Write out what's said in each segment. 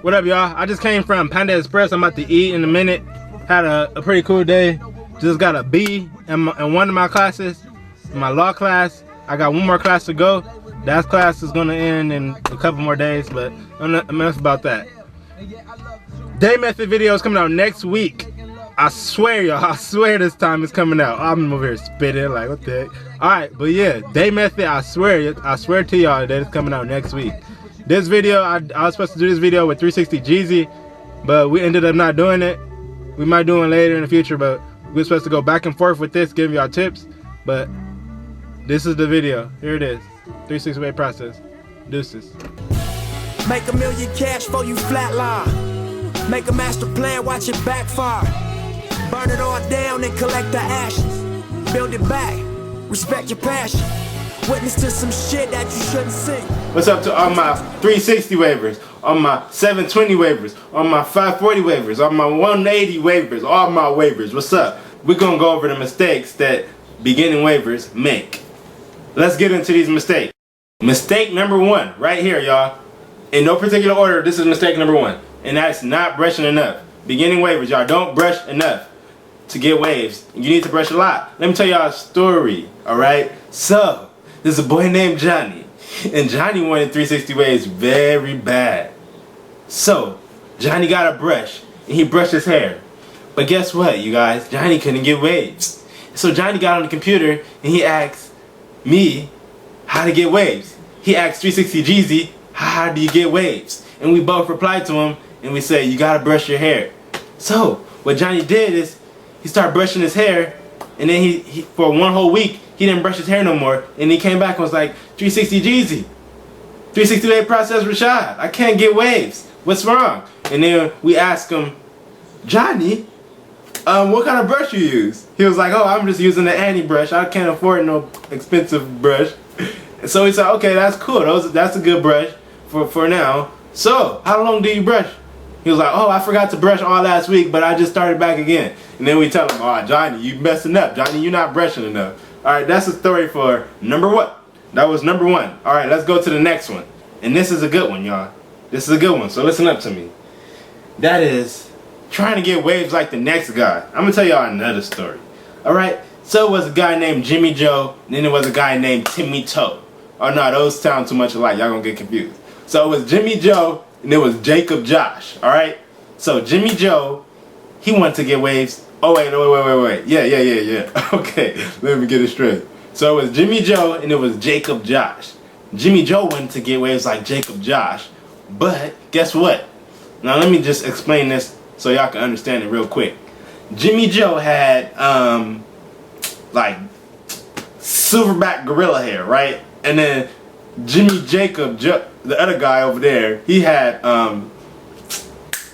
What up, y'all? I just came from Panda Express. I'm about to eat in a minute. Had a pretty cool day. Just got a B in one of my classes, my law class. I got one more class to go. That class is gonna end in a couple more days, but enough about that. Day method video is coming out next week. I swear, y'all. I swear this time it's coming out. I'm over here spitting like what the heck. All right, but yeah, day method. I swear to y'all that it's coming out next week. This video, I was supposed to do this video with 360 Jeezy, but we ended up not doing it. We might do it later in the future, but we're supposed to go back and forth with this, giving y'all tips. But this is the video. Here it is. 360 wave process. Deuces. Make $1 million cash for you flatline. Make a master plan, watch it backfire. Burn it all down and collect the ashes. Build it back. Respect your passion. Witness to some shit that you shouldn't see. What's up to all my 360 waivers, all my 720 waivers, all my 540 waivers, all my 180 waivers, all my waivers? What's up? We're gonna go over the mistakes that beginning waivers make. Let's get into these mistakes. Mistake number one, right here, y'all. In no particular order, this is mistake number one, and that's not brushing enough. Beginning waivers, y'all don't brush enough to get waves. You need to brush a lot. Let me tell y'all a story, all right? So, there's a boy named Johnny, and Johnny wanted 360 waves very bad. So, Johnny got a brush, and he brushed his hair. But guess what, you guys? Johnny couldn't get waves. So Johnny got on the computer, and he asked me how to get waves. He asked 360 Jeezy, how do you get waves? And we both replied to him, and we said, you gotta brush your hair. So, what Johnny did is, he started brushing his hair, and then he for one whole week, he didn't brush his hair no more, and he came back and was like, 360 Jeezy, 360 wave process Rashad, I can't get waves. What's wrong? And then we asked him, Johnny, what kind of brush you use? He was like, oh, I'm just using the Annie brush. I can't afford no expensive brush. And so he said, okay, that's cool. That's a good brush for now. So, how long do you brush? He was like, oh, I forgot to brush all last week, but I just started back again. And then we tell him, oh, Johnny, you messing up. Johnny, you're not brushing enough. All right, that's the story for number one. That was number one. All right, let's go to the next one. And this is a good one, y'all. This is a good one, so listen up to me. That is trying to get waves like the next guy. I'm going to tell y'all another story. All right, so it was a guy named Jimmy Joe, and then there was a guy named Timmy Toe. Oh, no, those sound too much alike. Y'all going to get confused. So it was Jimmy Joe, and it was Jacob Josh. All right, so Jimmy Joe, he wanted to get waves. Oh, wait. Yeah. Okay, let me get it straight. So it was Jimmy Joe and it was Jacob Josh. Jimmy Joe wanted to get waves like Jacob Josh, but guess what? Now let me just explain this so y'all can understand it real quick. Jimmy Joe had like silverback gorilla hair, right? And then Jimmy Jacob, the other guy over there, he had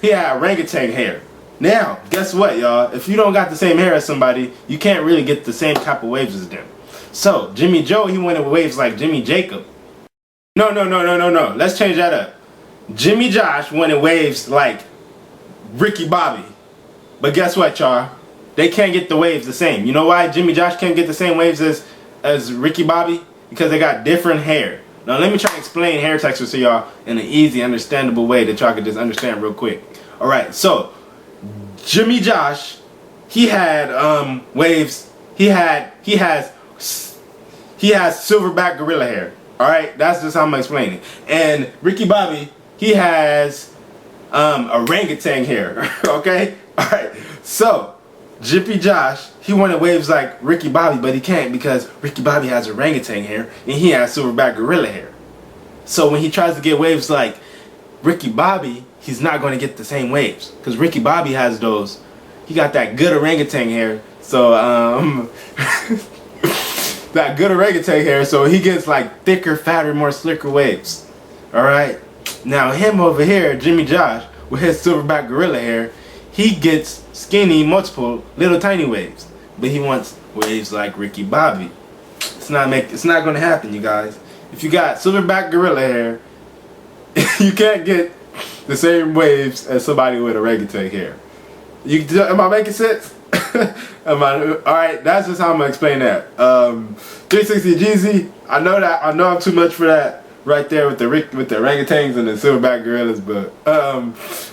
orangutan hair. Now, guess what, y'all? If you don't got the same hair as somebody, you can't really get the same type of waves as them. So, Jimmy Joe, he wanted waves like Jimmy Jacob. No. Let's change that up. Jimmy Josh wanted waves like Ricky Bobby. But guess what, y'all? They can't get the waves the same. You know why Jimmy Josh can't get the same waves as Ricky Bobby? Because they got different hair. Now, let me try to explain hair textures to y'all in an easy, understandable way that y'all can just understand real quick. Alright, so Jimmy Josh, he had waves. He has silverback gorilla hair. All right, that's just how I'm explaining. And Ricky Bobby, he has orangutan hair. Okay, all right. So Jimmy Josh, he wanted waves like Ricky Bobby, but he can't because Ricky Bobby has orangutan hair and he has silverback gorilla hair. So when he tries to get waves like Ricky Bobby, he's not going to get the same waves because Ricky Bobby has those. He got that good orangutan hair. So that good orangutan hair. So he gets like thicker, fatter, more slicker waves. All right. Now him over here, Jimmy Josh, with his silverback gorilla hair, he gets skinny, multiple, little tiny waves. But he wants waves like Ricky Bobby. It's not going to happen, you guys. If you got silverback gorilla hair, you can't get the same waves as somebody with orangutan hair. Am I making sense? Alright, that's just how I'm gonna explain that. 360 Jeezy, I know I'm too much for that, right there with the orangutans and the silverback gorillas. But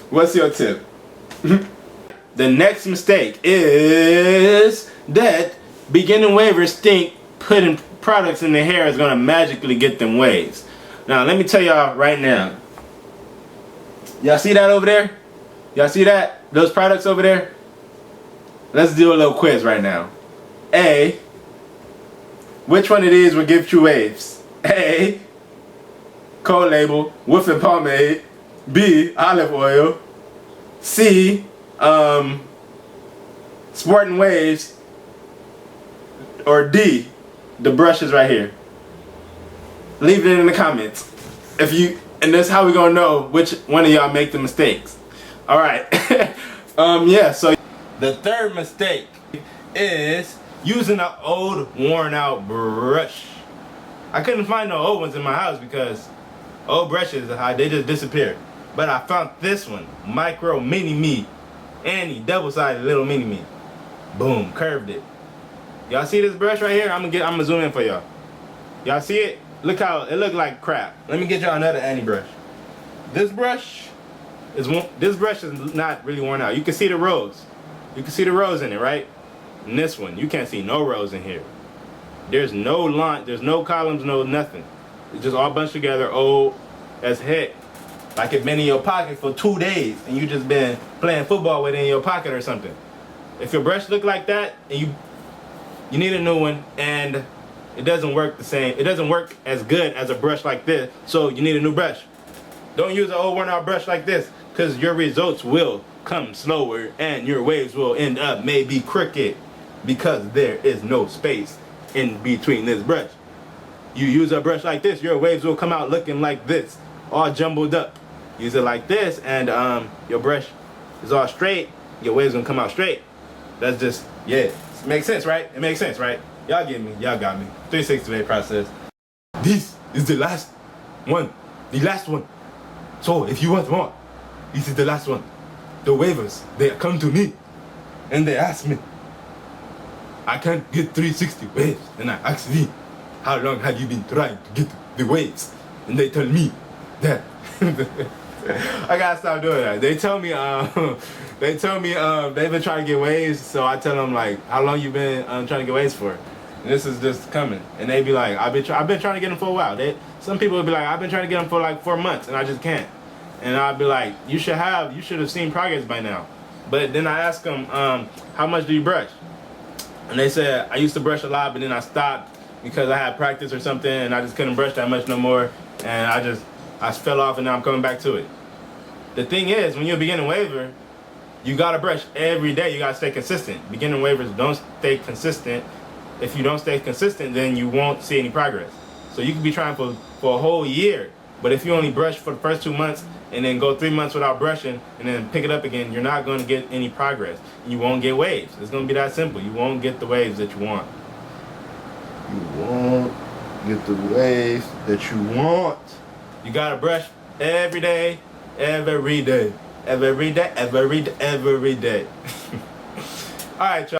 what's your tip? The next mistake is that beginning wavers think putting products in their hair is gonna magically get them waves. Now let me tell y'all right now. Y'all see that over there? Y'all see that? Those products over there? Let's do a little quiz right now. A, which one of these will give you waves? A, cold label, woofing pomade. B, olive oil. C, sporting waves. Or D, the brushes right here. Leave it in the comments. And that's how we gonna know which one of y'all make the mistakes. Alright. Yeah, so the third mistake is using an old worn out brush. I couldn't find no old ones in my house because old brushes, they just disappeared. But I found this one, micro mini me, Annie, double-sided little mini me. Boom, curved it. Y'all see this brush right here? I'm gonna zoom in for y'all. Y'all see it? Look how it look like crap. Let me get y'all another Annie brush. This brush is not really worn out. You can see the rows. You can see the rows in it, right? And this one, you can't see no rows in here. There's no line, there's no columns, no nothing. It's just all bunched together, old as heck. Like it been in your pocket for 2 days and you just been playing football with it in your pocket or something. If your brush look like that and you need a new one and it doesn't work the same, it doesn't work as good as a brush like this, so you need a new brush. Don't use an old worn out brush like this because your results will come slower and your waves will end up maybe crooked because there is no space in between this brush. You use a brush like this, your waves will come out looking like this, all jumbled up. Use it like this and your brush is all straight, your waves gonna come out straight. That's just, yeah, it makes sense, right? It makes sense, right? Y'all get me, y'all got me. 360 wave process. This is the last one, the last one. So if you want more, this is the last one. The wavers, they come to me and they ask me, I can't get 360 waves. And I ask them, how long have you been trying to get the waves? And they tell me that I gotta stop doing that. They tell me they've been trying to get waves, so I tell them like, how long you been trying to get waves for? And this is just coming, and they be like, I've been trying to get them for a while. Some people will be like, I've been trying to get them for like 4 months, and I just can't. And I'll be like, you should have seen progress by now. But then I ask them, how much do you brush? And they said, I used to brush a lot, but then I stopped because I had practice or something, and I just couldn't brush that much no more, and I fell off, and now I'm coming back to it. The thing is, when you're a beginning waver, you gotta brush every day. You gotta stay consistent. Beginning wavers don't stay consistent. If you don't stay consistent, then you won't see any progress. So you could be trying for a whole year, but if you only brush for the first 2 months and then go 3 months without brushing and then pick it up again, you're not going to get any progress. You won't get waves. It's going to be that simple. You won't get the waves that you want. You won't get the waves that you want. You got to brush every day, every day, every day, every day, every day. All right, y'all.